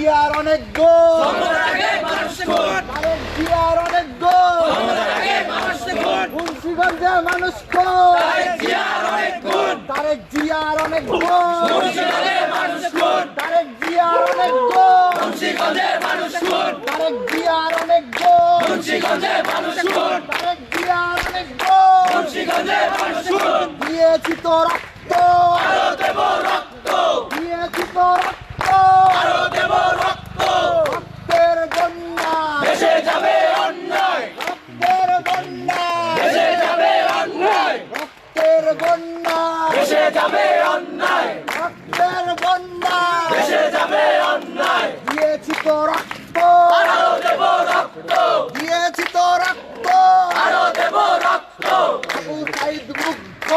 জিয়ার অনেক গোল, জিয়ার অনেক গোল, মুন্সিগঞ্জে মানুষ গোল, তারেক জিয়ার অনেক গোল, তারেক জিয়ার অনেক গোল, তারেক জিয়ার অনেক গোল, তারেক জিয়ার অনেক গোল, দিয়েছি তো রক্ত, দিয়েছি তো রক্ত, রক্তের বন্যা, রক্তের বন্যা, রক্তের বন্যা, রক্তের বন্যা, দিয়েছি তো রক্ত, দিয়েছি তো রক্ত, আবু সাইদ মুগ্ধ,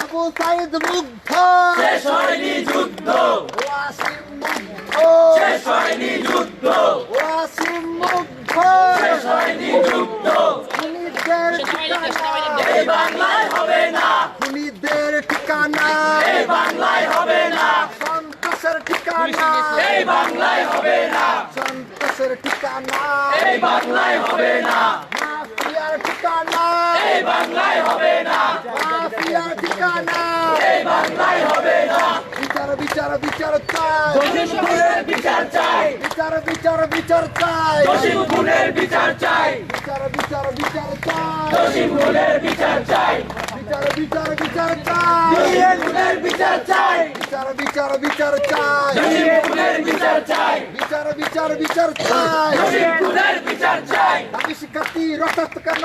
আবু সাইদ মুগ্ধ, ওয়াসিম মুগ্ধ, ওয়াসিম মুগ্ধ, খুনিদের ঠিকানা, খুনিদের ঠিকানা, সন্ত্রাসের ঠিকানা, সন্ত্রাসের ঠিকানা, মাফিয়ার ঠিকানা, মাফিয়ার ঠিকানা, বিচার বিচার বিচার চাই, বিচার চাই, বিচার বিচার বিচার চাই, দোষী খুনের বিচার চাই, বিচার বিচার বিচার চাই, দোষী খুনের বিচার চাই, বিচার বিচার বিচার চাই, দোষী খুনের বিচার চাই, বিচার বিচার বিচার চাই, দোষী খুনের বিচার চাই, বিচার বিচার বিচার চাই, দোষী খুনের বিচার চাই, আমি শিক্ষার্থী রক্তাক্ত কেন,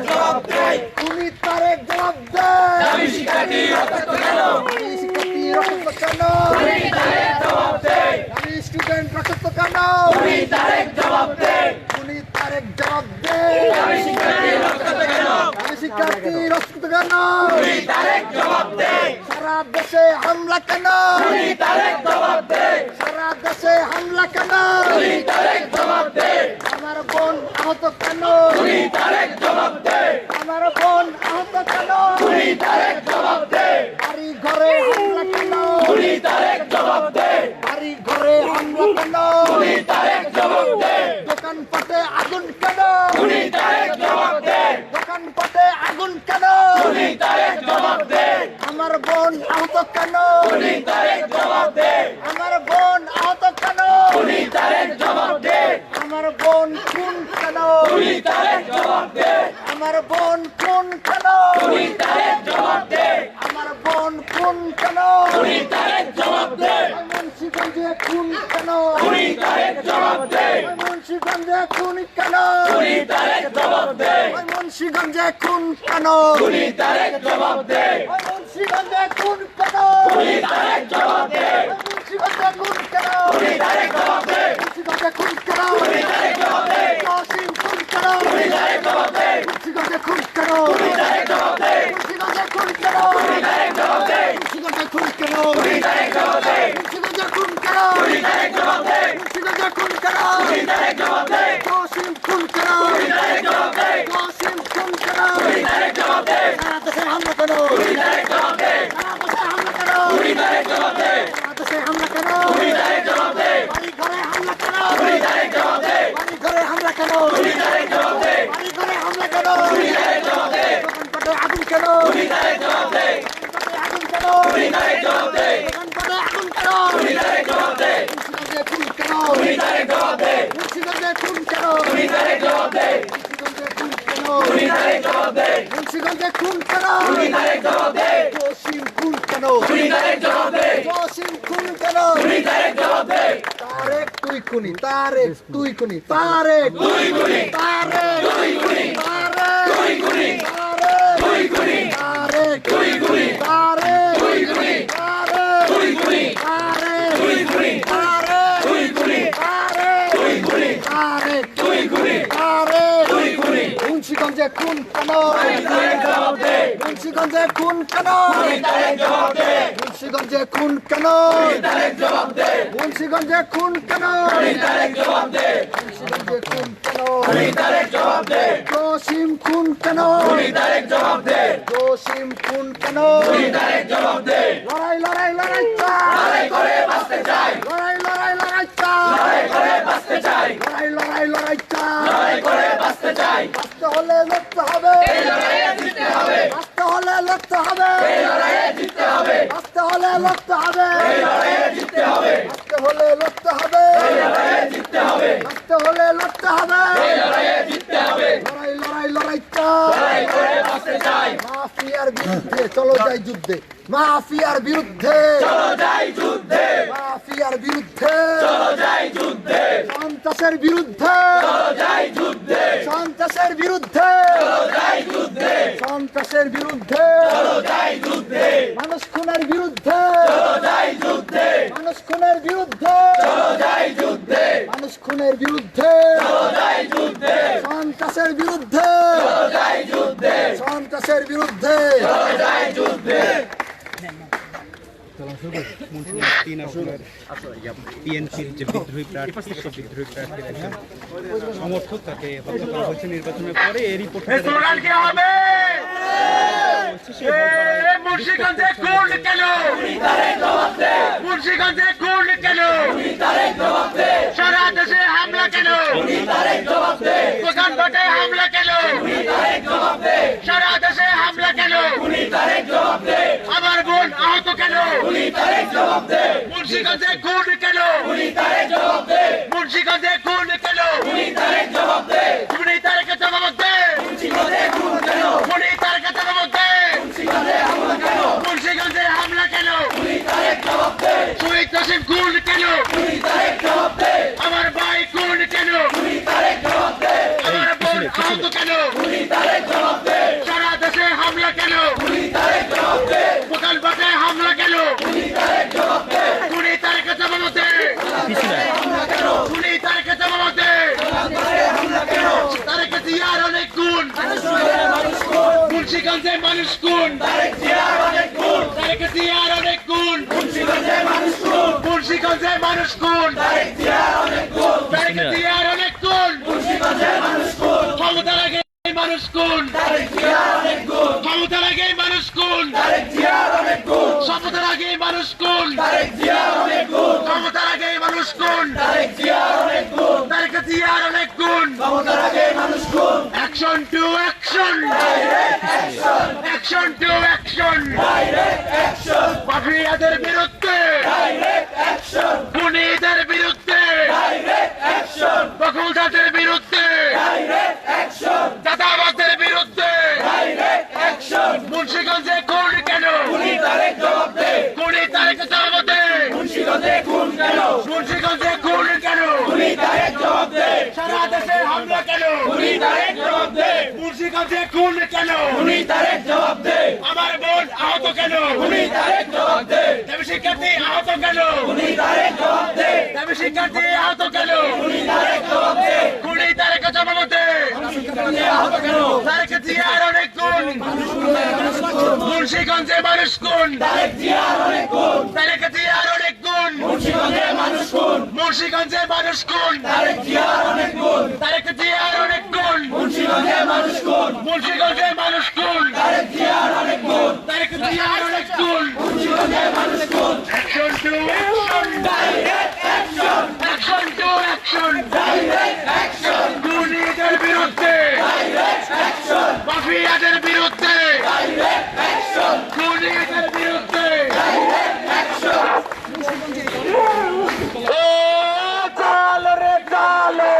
জবাব দেই, তুমি তারেক জবাব দেয়, আমি শিক্ষার্থী রক্তাক্ত কেন, আমি শিক্ষার্থী রক্তাক্ত কেন, তুমি তারেক জবাব দেই, আমি স্টুডেন্ট রক্তাক্ত কেন, তুমি তারেক জবাব দেই, তুমি তারেক জবাব দেয়, আমি শিক্ষার্থী রক্তাক্ত কেন, আমি শিক্ষার্থী রক্তাক্ত কেন, তুমি তারেক জবাব দেই, সারা দেশে হামলা কেন, তুমি তারেক জবাব দেই, সারা দেশে হামলা কেন, তুমি তারেক জবাব দেই, আমার বোন আহত কেন, তুমি তারেক জবাব দেই, আমার বোন আহত কেন, তুমি তারেক জবাব দেই, বাড়ি ঘরে হামলা কেন, তুমি তারেক জবাব দেই, বাড়ি ঘরে হামলা কেন, তুমি তারেক জবাব দেই, দোকানপাটে আগুন কেন, তুমি তারেক জবাব দেই, দোকানপাটে আগুন কেন, তুমি তারেক জবাব দেই, আমার বোন আহত কেন, তুমি তারেক জবাব দেই, আমার বোন আহত কেন, তুমি তারেক জবাব দেই, আমার বোন খুন কেন, তুমি তারেক জবাব দেই, আমার বোন খুন কেন, তুমি তারেক জবাব দেই, আমার বোন খুন কেন, তুমি তারেক জবাব দেই, মুন্সিগঞ্জে খুন কেন, তুমি তারেক জবাব দেই, মুন্সিগঞ্জে খুন কেন, তুমি তারেক জবাব দেই, মুন্সিগঞ্জে খুন কেন, তুমি তারেক জবাব দেই, মুন্সিগঞ্জে খুন কেন, তুমি তারেক জবাব দেই, মুন্সিগঞ্জে খুন কেন, তুমি তারেক জবাব দেই, মুন্সিগঞ্জে খুন কেন, তুমি তারেক জবাব দেই, জসিম খুন কেন, তুমি তারেক জবাব দেই, মুন্সিগঞ্জে খুন কেন, তুমি তারেক জবাব দেই, মুন্সিগঞ্জে খুন কেন, তুমি তারেক জবাব দেই, মুন্সিগঞ্জে খুন কেন, তুমি তারেক জবাব দেই, মুন্সিগঞ্জে খুন কেন, তুমি তারেক জবাব দেই, মুন্সিগঞ্জে খুন কেন, তুমি তারেক জবাব দেই, জসিম খুন কেন, তুমি তারেক জবাব দেই, জসিম খুন কেন, তুমি তারেক জবাব দেই, সারা দেশে হামলা কেন, তুমি তারেক জবাব দেই, সারা দেশে হামলা কেন, তুমি তারেক জবাব দেই, সারা দেশে হামলা কেন, তুমি তারেক জবাব দেই, বাড়ি ঘরে হামলা কেন, তুমি তারেক জবাব দেই, বাড়ি ঘরে হামলা কেন, তুমি তারেক জবাব দেই, বাড়ি ঘরে হামলা কেন, তুমি তারেক জবাব দেই, দোকানপাটে আগুন কেন, তুমি তারেক জবাব দেই, দোকানপাটে আগুন কেন, তুমি তারেক জবাব দেই, দোকানপাটে আগুন কেন, তুমি তারেক জবাব দেই, মুন্সিগঞ্জে খুন কেন, তুমি তারেক জবাব দেই, মুন্সিগঞ্জে খুন কেন, তুমি তারেক জবাব দেই, মুন্সিগঞ্জে খুন কেন, তুমি তারেক জবাব দেই, মুন্সিগঞ্জে খুন কেন, তুমি তারেক জবাব দেই, জসিম খুন কেন, তুমি তারেক জবাব দেই, জসিম খুন কেন, তুমি তারেক জবাব দেই, তারেক তুই খুনি, তারেক তুই খুনি, তারেক তুই খুনি, তারেক তুই খুনি, তারেক তুই খুনি, তারেক তুই খুনি, তারেক তুই খুনি, তারেক তুই খুনি, তারেক তুই খুনি, তারেক তুই খুনি, তারেক তুই খুনি, তারেক তুই খুনি, তারেক তুই খুনি, তারেক তুই খুনি, মুন্সিগঞ্জে খুন কেন, তুমি তারেক জবাব দেই, মুন্সিগঞ্জে খুন কেন, তুমি তারেক জবাব দেই, মুন্সিগঞ্জে খুন কেন, তুমি তারেক জবাব দেই, মুন্সিগঞ্জে খুন কেন, তুমি তারেক জবাব দেই, মুন্সিগঞ্জে খুন কেন, তুমি তারেক জবাব দেই, জসিম খুন কেন, তুমি তারেক জবাব দেই, জসিম খুন কেন, তুমি তারেক জবাব দেই, লড়াই লড়াই লড়াই চাই, লড়াই করে বাঁচতে চাই লড়াই লড়াই লড়াই চাই লড়াই করে বাঁচতে চাই লড়াই লড়াই লড়াই চাই লড়াই করে বাঁচতে চাই বাঁচতে হলে লড়তে হবে এই লড়াইয়ে জিততে হবে বাঁচতে হলে লড়তে হবে এই লড়াইয়ে জিততে হবে বাঁচতে হলে লড়তে হবে এই লড়াইয়ে জিততে হবে বাঁচতে হলে লড়তে হবে এই লড়াইয়ে জিততে হবে বাঁচতে হলে লড়তে হবে এই লড়াইয়ে জিততে হবে লড়াই লড়াই লড়াই চাই লড়াই করে বাঁচতে চাই মাফিয়ার বিরুদ্ধে চলো যাই যুদ্ধে মাফিয়ার বিরুদ্ধে চলো যাই যুদ্ধে মাফিয়ার বিরুদ্ধে চলো যাই যুদ্ধে সন্ত্রাসের বিরুদ্ধে চলো যাই যুদ্ধে সন্ত্রাসের বিরুদ্ধে চলো যাই যুদ্ধে সন্ত্রাসের বিরুদ্ধে চলো যাই যুদ্ধে মানুষ খুনের বিরুদ্ধে চলো যাই যুদ্ধে মানুষ খুনের বিরুদ্ধে চলো যাই যুদ্ধে মানুষ খুনের বিরুদ্ধে চলো যাই যুদ্ধে সন্ত্রাসের বিরুদ্ধে চলো যাই যুদ্ধে সন্ত্রাসের বিরুদ্ধে চলো যাই যুদ্ধে তিন আসনের পিএনপির যে বিদ্রোহী প্রার্থী সেই বিদ্রোহী প্রার্থীর একজন সমর্থক তাকে হত্যা করা হয়েছে নির্বাচনের পরে এরই স্লোগান কি হবে মুন্সিগঞ্জে খুন কেন মুন্সিগঞ্জে খুন কেন সারা দেশে হামলা কেন দোকানপাটে হামলা কেন সারা দেশে হামলা কেন আমার বোন আহত কেন মুন্সিগঞ্জে খুন কেন মুন্সিগঞ্জে খুন কেন উনি তার কাছে জবাব দে উনি তার কাছে জবাব দে মুন্সিগঞ্জে হামলা কেন শহীদ কাসিম খুন কেন আমার ভাই খুন কেন আমার বোন আহত কেন সারা দেশে হামলা কেন দোকানপাটে হামলা কেন উনি তার কাছে জবাব দে উনি তার কাছে জবাব দে তার কাছে আর অনেক গুণ মুন্সিগঞ্জে মানুষ গুণ তার কাছে আর অনেক গুণ মুন্সিগঞ্জে মানুষ গুণ তার কাছে আর অনেক গুণ ক্ষমতা লাগে মানুষ গুণ ক্ষমতা লাগে মানুষ গুণ শপথের আগে মানুষ গুণ ক্ষমতার আগে মানুষ গুণ তার কাছে আর অনেক গুণ action to action action to action মাফিয়াদের বিরুদ্ধে খুনিদের বিরুদ্ধে দখলদারদের বিরুদ্ধে দাদাবাদের বিরুদ্ধে মুন্সিগঞ্জে খুন কেন খুনি তারেক জবাব দে মুন্সিগঞ্জে খুন কেন সারা দেশে হামলা কেন মুন্সিগঞ্জে খুন কেন আমার বোন আহত কেন দেবী শিক্ষার্থী আহত কেন দেবী শিক্ষার্থী আহত কেন খুনি তারেক জবাব দে তারেক জিয়ার অনেক গুণ মুন্সিগঞ্জে মানুষ গুণ তারেক জিয়ার অনেক গুণ মুন্সিগঞ্জে মানুষ গুণ তারেক জিয়ার অনেক গুণ মুন্সিগঞ্জে মানুষ গুণ তারেক জিয়ার অনেক গুণ action to action to action খুনিদের বিরুদ্ধে মাফিয়াদের বিরুদ্ধে খুনিদের বিরুদ্ধে চাল রে চালো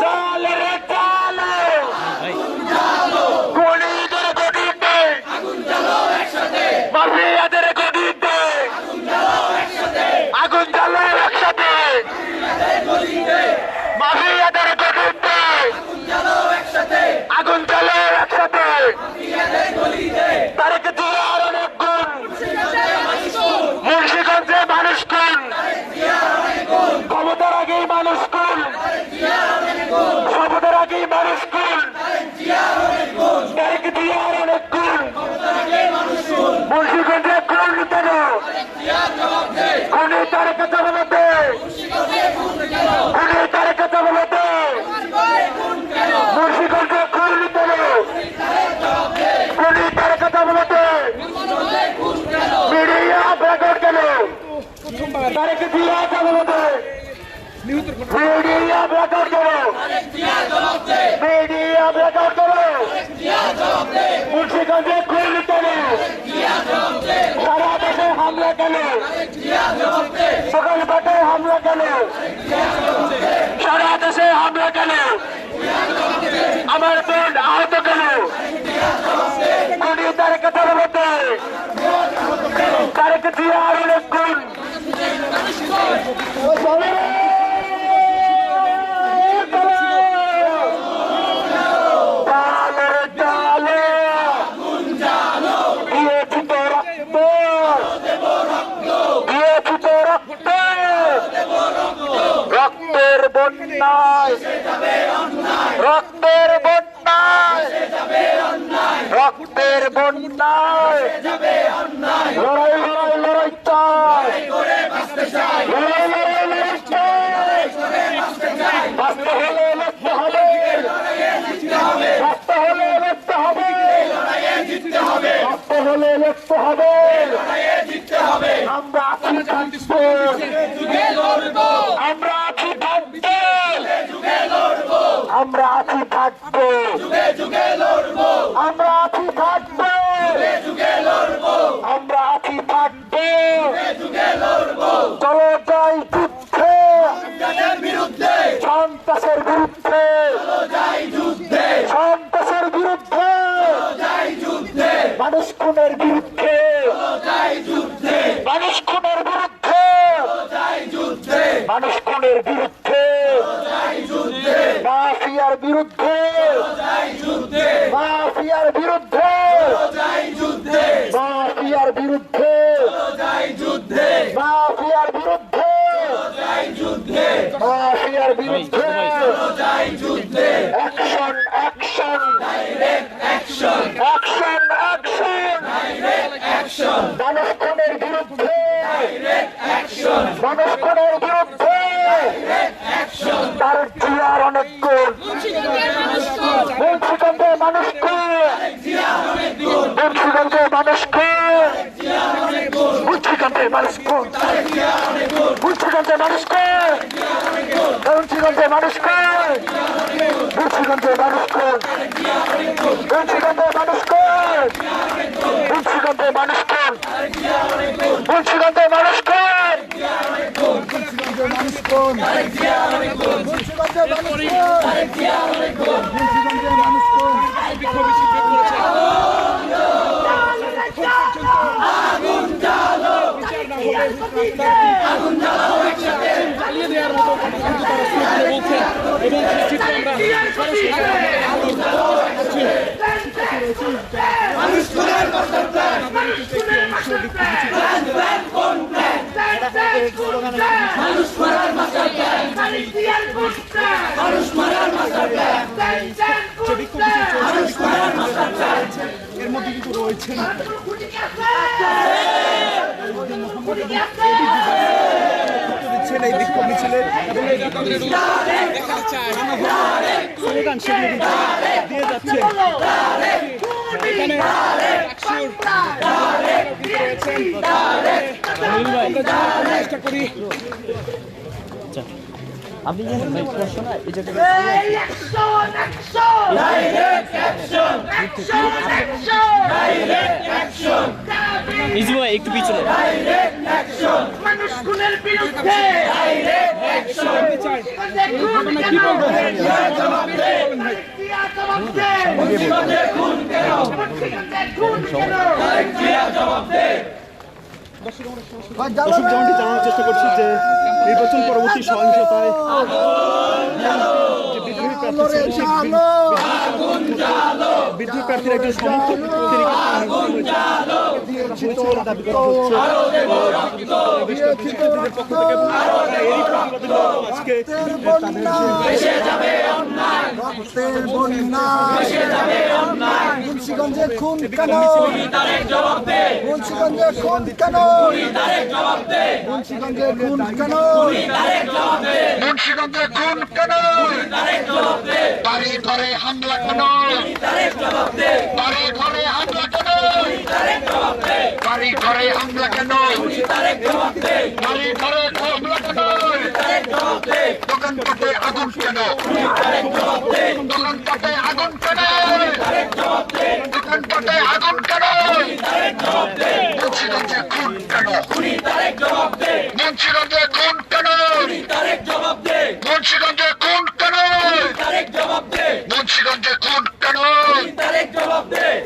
চাল রে চালো খুনিদের বিরুদ্ধে তারেক জিয়া জবাবে মিডিয়া ব্যাকআউট করো মিডিয়া ব্যাকআউট করো মুন্সিগঞ্জে খুন কেন সারা দেশে হামলা কেন সকালপাটে হামলা কেন সারা দেশে হামলা কেন আমার বোন আহত কেন খুনি তারেক জবাবে তারেক জিয়া অনেক খুন রক্তের বন্যায় রক্তের বন্যায় রক্তের বন্যায় লড়াই লড়াই লড়াই চাই লড়াই লড়াই লড়াই চাই বাঁচতে হলে লড়তে হবে বাঁচতে হলে লড়তে হবে বাঁচতে হলে লড়তে হবে আমরা আছি থাকবো আমরা আছি থাকবো আমরা আছি থাকবো আমরা আছি থাকবো আমরা আছি থাকবো চলো যাই যুদ্ধে সন্ত্রাসের বিরুদ্ধে সন্ত্রাসের বিরুদ্ধে মানুষ খুনের বিরুদ্ধে মানুষ খুনের বিরুদ্ধে মানুষ খুনের বিরুদ্ধে মাফিয়ার বিরুদ্ধে মাফিয়ার বিরুদ্ধে মাফিয়ার বিরুদ্ধে মাফিয়ার বিরুদ্ধে মাফিয়ার বিরুদ্ধে অ্যাকশন অ্যাকশন অ্যাকশন অ্যাকশন মানুষ খুনের বিরুদ্ধে মানুষ খুনের বিরুদ্ধে তারেক জিয়ার অনেক গুণ মুন্সিগঞ্জে মানুষকে মুন্সিগঞ্জে মানুষকে মুন্সিগঞ্জে মানুষকে মুন্সিগঞ্জে মানুষকে মুন্সিগঞ্জে মানুষকে মুন্সিগঞ্জে মানুষকে মুন্সিগঞ্জে মানুষকে মুন্সিগঞ্জে মানুষকে মুন্সিগঞ্জে মানুষকে চালিয়ে দেওয়ার মতো এর মধ্যে কিন্তু রয়েছেন এই বিক্ষোভ মিছিলে এবং স্লোগান সেগুলো দিয়ে যাচ্ছে এখানে চেষ্টা করি আপনি জানেন ভাই প্রশ্ন না এই জায়গাটা ইজি ভাই একটু পিছনে মানুষ খুনের বিরুদ্ধে কি বলবো দর্শক যেমনটি জানানোর চেষ্টা করছি যে নির্বাচন পরবর্তী সহিংসতায় যে বিদ্রোহী প্রার্থী ছিল বিদ্রোহী প্রার্থীর একজন সমর্থক দাবি করা হচ্ছে পক্ষ থেকে আজকে মুন্সিগঞ্জে খুন কেন মুন্সিগঞ্জে খুন কেন মুন্সিগঞ্জে খুন কেন মুন্সিগঞ্জে খুন কেন বাড়ি ঘরে হামলা কেন বাড়ি ঘরে হামলা কেন বাড়ি ঘরে হামলা কেন? বাড়ি ঘরে হামলা কেন? দোকানপাটে আগুন কেন? দোকানপাটে আগুন কেন? দোকানপাটে আগুন কেন? মুন্সিগঞ্জে খুন কেন? মুন্সিগঞ্জে খুন কেন? মুন্সিগঞ্জে খুন কেন? মুন্সিগঞ্জে খুন কেন?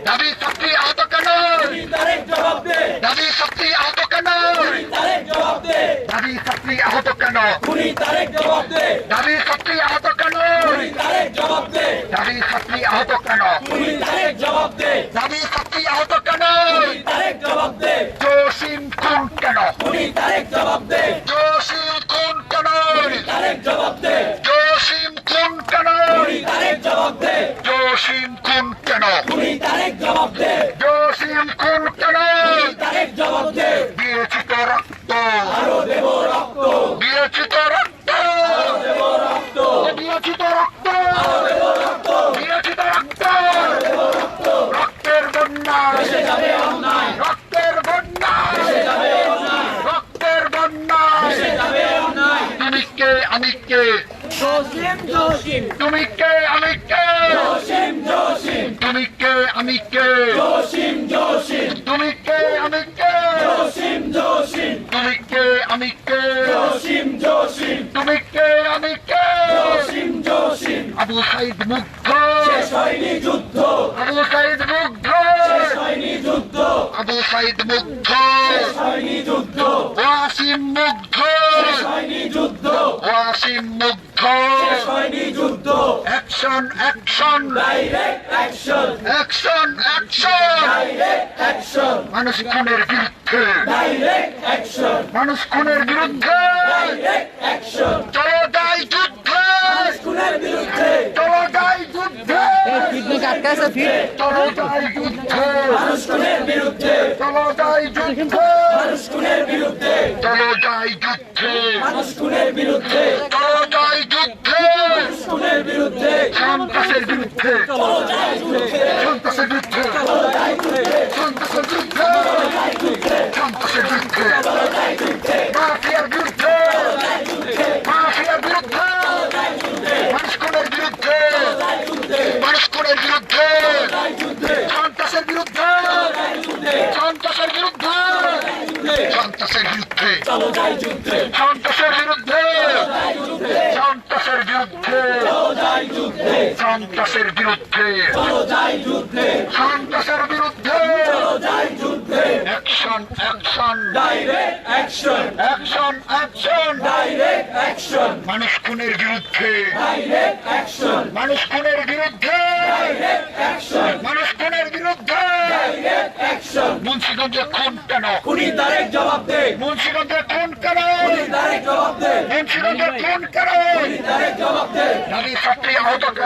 দাবি ছাত্রী আহত কেন? দাবি ছাত্রী আহত কেন? দাবি ছাত্রী আহত কেন? দাবি ছাত্রী আহত কেন? দাবি ছাত্রী আহত কেন? দাবি ছাত্রী আহত কেন? জসিম খুন কেন? জসিম খুন কেন? জসিম খুন কেন? জসিম খুন কেন? জসিম খুন কেন? দিয়েছি তো রক্ত, দিয়েছি তো রক্ত, দিয়েছি তো রক্ত, দিয়েছি তো রক্ত, রক্তের বন্যা, রক্তের বন্যা, রক্তের বন্যা। তুমি কে আমি কে? তুমি কে আমি কে? তুমি কে আমি কে? তুমি কে আমি কে? তুমি কে আমি কে? তুমি কে আমি কে? আবু সাইদ মুগ্ধ, আবু সাইদ মুগ্ধ, আবু সাইদ মুগ্ধ, ওয়াসিম মুগ্ধ, ওয়াসিম মুগ্ধ। অ্যাকশন অ্যাকশন অ্যাকশন অ্যাকশন মানুষ খুনের বিরুদ্ধে, মানুষ খুনের বিরুদ্ধে চলো যাই যুদ্ধে, চলো যাই যুদ্ধে, চলো যাই যুদ্ধে, চলো যাই যুদ্ধে, চলো যাই যুদ্ধে, চলো যাই যুদ্ধে, সন্ত্রাসের বিরুদ্ধে, সন্ত্রাসের বিরুদ্ধে, সন্ত্রাসের বিরুদ্ধে, সন্ত্রাসের বিরুদ্ধে, মাফিয়ার বিরুদ্ধে, মাফিয়ার বিরুদ্ধে, মানুষ খুনের বিরুদ্ধে, মানুষ খুনের বিরুদ্ধে, সন্ত্রাসের বিরুদ্ধে, সন্ত্রাসের বিরুদ্ধে, সন্ত্রাসের বিরুদ্ধে, সন্ত্রাসের বিরুদ্ধে, সন্ত্রাসের বিরুদ্ধে, সন্ত্রাসের বিরুদ্ধে, সন্ত্রাসের বিরুদ্ধে, অ্যাকশন অ্যাকশন অ্যাকশন অ্যাকশন মানুষ খুনের বিরুদ্ধে, মানুষ খুনের বিরুদ্ধে, মানুষ খুনের বিরুদ্ধে। মুন্সিগঞ্জে খুন কেন? মুন্সিগঞ্জে খুন কেন? মুন্সিগঞ্জে খুন কেন? দাবি ছাত্রী আহত কেন?